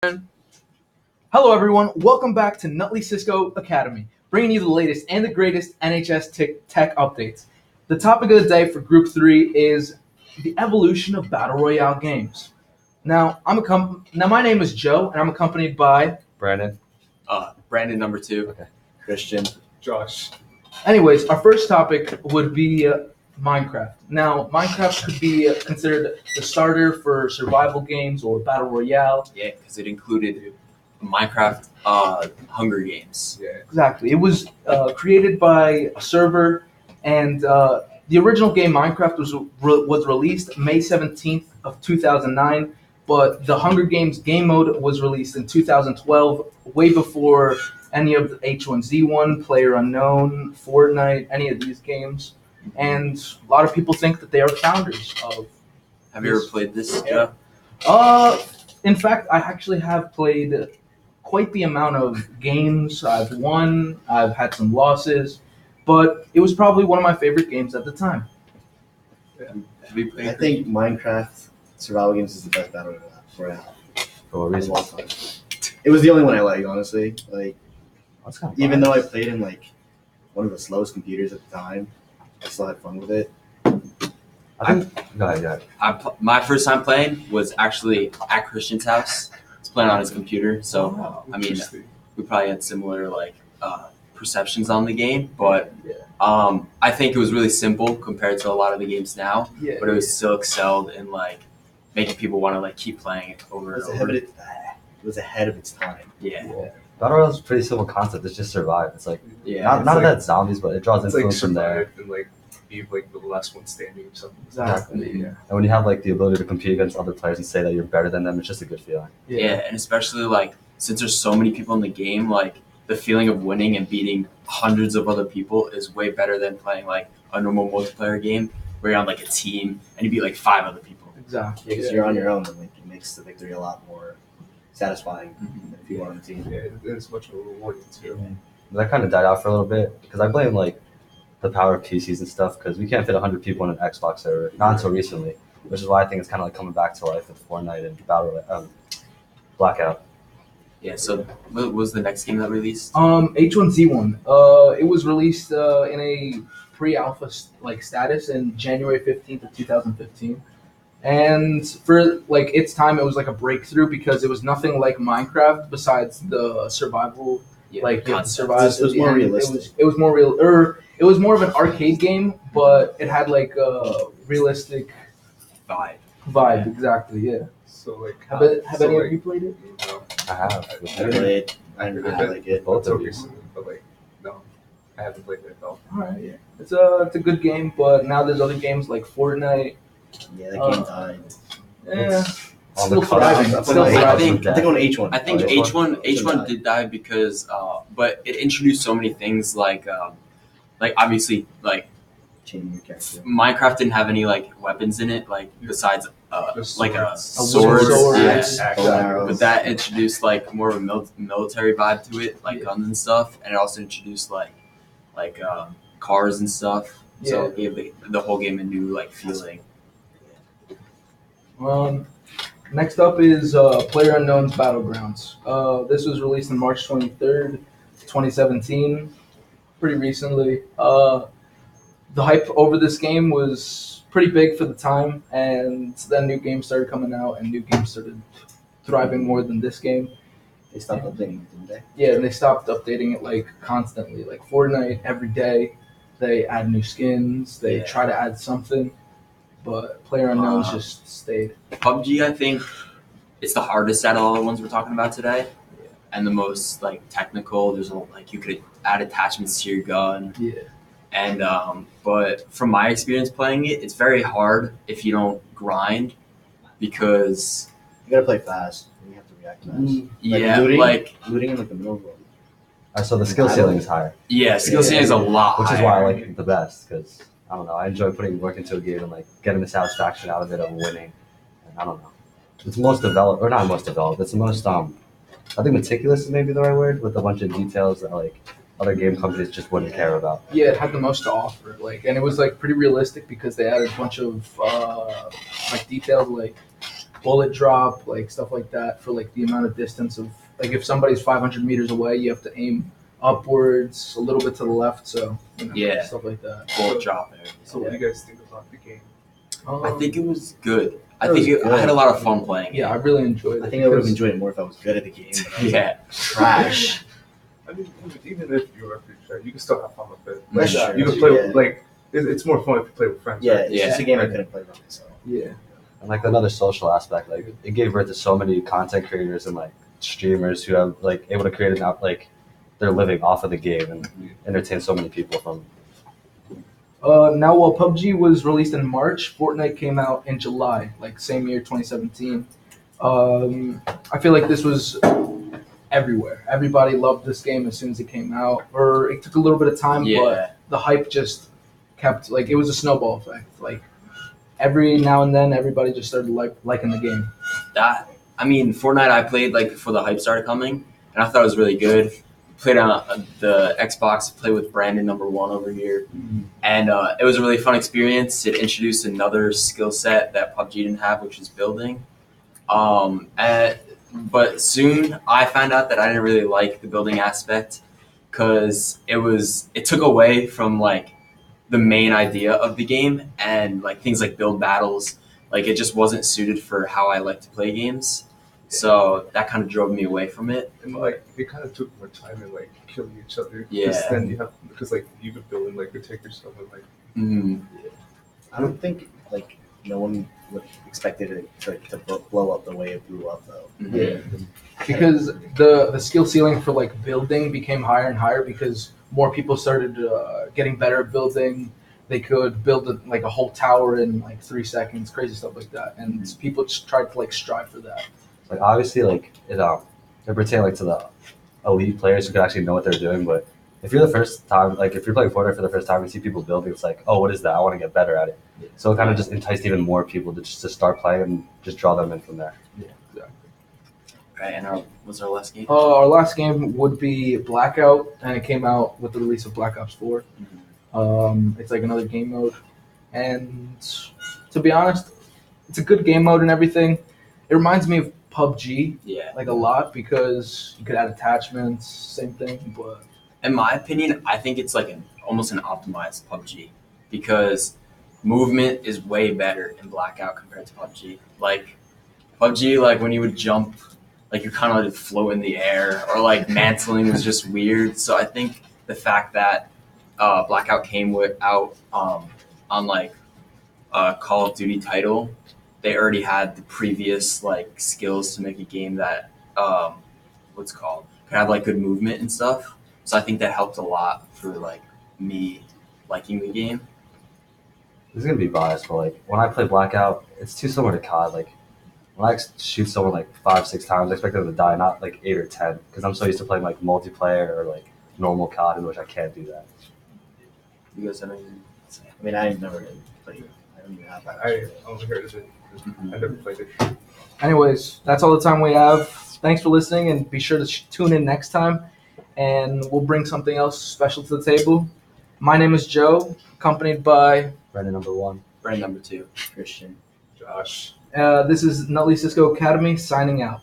Hello, everyone. Welcome back to Nutley Cisco Academy, bringing you the latest and the greatest NHS tech updates. The topic of the day for Group 3 is the evolution of Battle Royale games. Now, my name is Joe, and I'm accompanied by Brandon. Brandon number 2. Okay. Christian. Josh. Anyways, our first topic would be Minecraft. Now, Minecraft could be considered the starter for survival games or Battle Royale. Yeah, because it included Minecraft Hunger Games. Yeah. Exactly. It was created by a server, and the original game Minecraft was released May 17th of 2009, but the Hunger Games game mode was released in 2012, way before any of the H1Z1, Player Unknown, Fortnite, any of these games. And a lot of people think that they are founders of. Have you ever played this, Joe? In fact, I actually have played quite the amount of games. I've won, I've had some losses, but it was probably one of my favorite games at the time. Have you played I think Minecraft survival games is the best battle royale For what reason? of all time. It was the only one I liked, honestly. Like, That's kind of even though I played in like one of the slowest computers at the time, I still had fun with it. Go ahead. My first time playing was actually at Christian's house. He's playing on his computer, so I mean, we probably had similar perceptions on the game, but I think it was really simple compared to a lot of the games now. Yeah. But it was still excelled in making people want to keep playing it over It and was ahead over. it was ahead of its time. Yeah. Battle Royale is a pretty simple concept. It's just survive. It's like Yeah. not that zombies, but it draws It's like influence from there. survive and be the last one standing or something. Exactly. Yeah. And when you have the ability to compete against other players and say that you're better than them, it's just a good feeling. Yeah, and especially since there's so many people in the game, the feeling of winning and beating hundreds of other people is way better than playing a normal multiplayer game where you're on a team and you beat 5 other people. Exactly. Because you're on your own, and it makes the victory a lot more satisfying if you are on a team. Yeah, it's much more rewarding too. That kind of died out for a little bit because I blame the power of PCs and stuff because we can't fit 100 people in an Xbox server, not until recently, which is why I think it's kind of coming back to life with Fortnite and Blackout. Yeah, so what was the next game that released? H1Z1. It was released in a pre-alpha status in January 15th of 2015. And for its time, it was a breakthrough because it was nothing like Minecraft besides the survival. Yeah, You have to concept. survive. It was more and realistic. It was more real, or it was more of an arcade game, but it had a realistic Vibe. vibe. Exactly. Yeah. So Have any of you played it? No, I have. I never like it. Both so of you. recently, but no, I haven't played it at all. All right. Yeah. It's a good game, but now there's other games like Fortnite. Yeah, that game died. Yeah. On Still the thriving. cutoff. Still I thriving. think- I think on H1. I think Oh, H1 did die because, but it introduced so many things obviously Changing your character. Minecraft didn't have any weapons in it besides Just a swords. sword. sword. Yeah. Axe. Bow and arrows. But that introduced more of a military vibe to it, guns and stuff, and it also introduced cars and stuff. So it gave the whole game a new feeling. Next up is PlayerUnknown's Battlegrounds. This was released on March 23rd, 2017, pretty recently. The hype over this game was pretty big for the time, and then new games started coming out, and new games started thriving more than this game. They stopped updating it, didn't they? Yeah, and they stopped updating it constantly. Fortnite, every day they add new skins, they try to add something, but PlayerUnknown's just stayed. PUBG, I think, it's the hardest out of all the ones we're talking about today, and the most technical. There's you could add attachments to your gun, Yeah. and but from my experience playing it, it's very hard if you don't grind because You gotta play fast. You have to react fast. Looting in the middle of the So the skill ceiling is higher, skill ceiling is a lot which is higher. why I like it the best because I don't know. I enjoy putting work into a game and getting the satisfaction out of it of winning. And I don't know. It's most developed, or not most developed. It's the most I think meticulous is maybe the right word, with a bunch of details that other game companies just wouldn't care about. Yeah, it had the most to offer. And it was pretty realistic because they added a bunch of detailed bullet drop, like stuff like that for like the amount of distance of like if somebody's 500 meters away, you have to aim upwards a little bit to the left, so Yeah. stuff like that. Bullet drop. So what do you guys think about the game? I think it was good. I It was think I had a lot of fun playing. Yeah, I really enjoyed it. I think I would have because- enjoyed it more if I was good at the game. But I was Yeah. trash. I mean, even if you were pretty sure, you can still have fun with it. That's Like, true. you can play Yeah. like it's more fun if you play with friends. Yeah, right? it's Yeah. just a game I couldn't play by myself. Yeah. And like another social aspect, like it gave birth to so many content creators and like streamers who have like able to create an out like they're living off of the game and entertain so many people from. Now, while PUBG was released in March, Fortnite came out in July, like same year, 2017. I feel like this was everywhere. Everybody loved this game as soon as it came out, or it took a little bit of time, Yeah. but the hype just kept like it was a snowball effect. Like every now and then, everybody just started liking the game. Fortnite I played like before the hype started coming, and I thought it was really good. Played on the Xbox, played with Brandon #1 over here, and it was a really fun experience. It introduced another skill set that PUBG didn't have, which is building. But soon I found out that I didn't really like the building aspect because it took away from like the main idea of the game and like things like build battles. Like it just wasn't suited for how I like to play games. So that kind of drove me away from it. And like they kind of took more time in like killing each other. Yeah. Because like you could build and like protect yourself and like. I don't think like no one would expected it to blow up the way it blew up though. Yeah. Because the skill ceiling for like building became higher and higher because more people started getting better at building. They could build like a whole tower in like 3 seconds, crazy stuff like that, and people just tried to like strive for that. Like obviously, like it pertained like to the elite players who could actually know what they're doing. But if you're the first time, like if you're playing Fortnite for the first time and see people building, it's like, oh, what is that? I want to get better at it. So it kind of just enticed even more people to just to start playing and just draw them in from there. Yeah, exactly. Right, and what's our last game? Our last game would be Blackout, and it came out with the release of Black Ops 4. It's like another game mode, and to be honest, it's a good game mode and everything. It reminds me of PUBG, Yeah. like a lot because you could add attachments, same thing. But In my opinion, I think it's like almost an optimized PUBG because movement is way better in Blackout compared to PUBG. Like PUBG, like when you would jump, like you kind of like float in the air, or like mantling was just weird. So I think the fact that Blackout came out on like Call of Duty title, they already had the previous like skills to make a game that could have like good movement and stuff. So I think that helped a lot for like me liking the game. This is gonna be biased, but like when I play Blackout, it's too similar to COD. Like when I shoot someone like 5-6 times, I expect them to die, not like 8 or 10, because I'm so used to playing like multiplayer or like normal COD, in which I can't do that. You guys have anything to say? I mean, I never really played. I don't even have that. I only heard of it. I never played it. anyways, that's all the time we have. Thanks for listening, and be sure to tune in next time, and we'll bring something else special to the table. My name is Joe, accompanied by Brandon #1. Brand number 2. Christian. Josh. this is Nutley Cisco Academy signing out.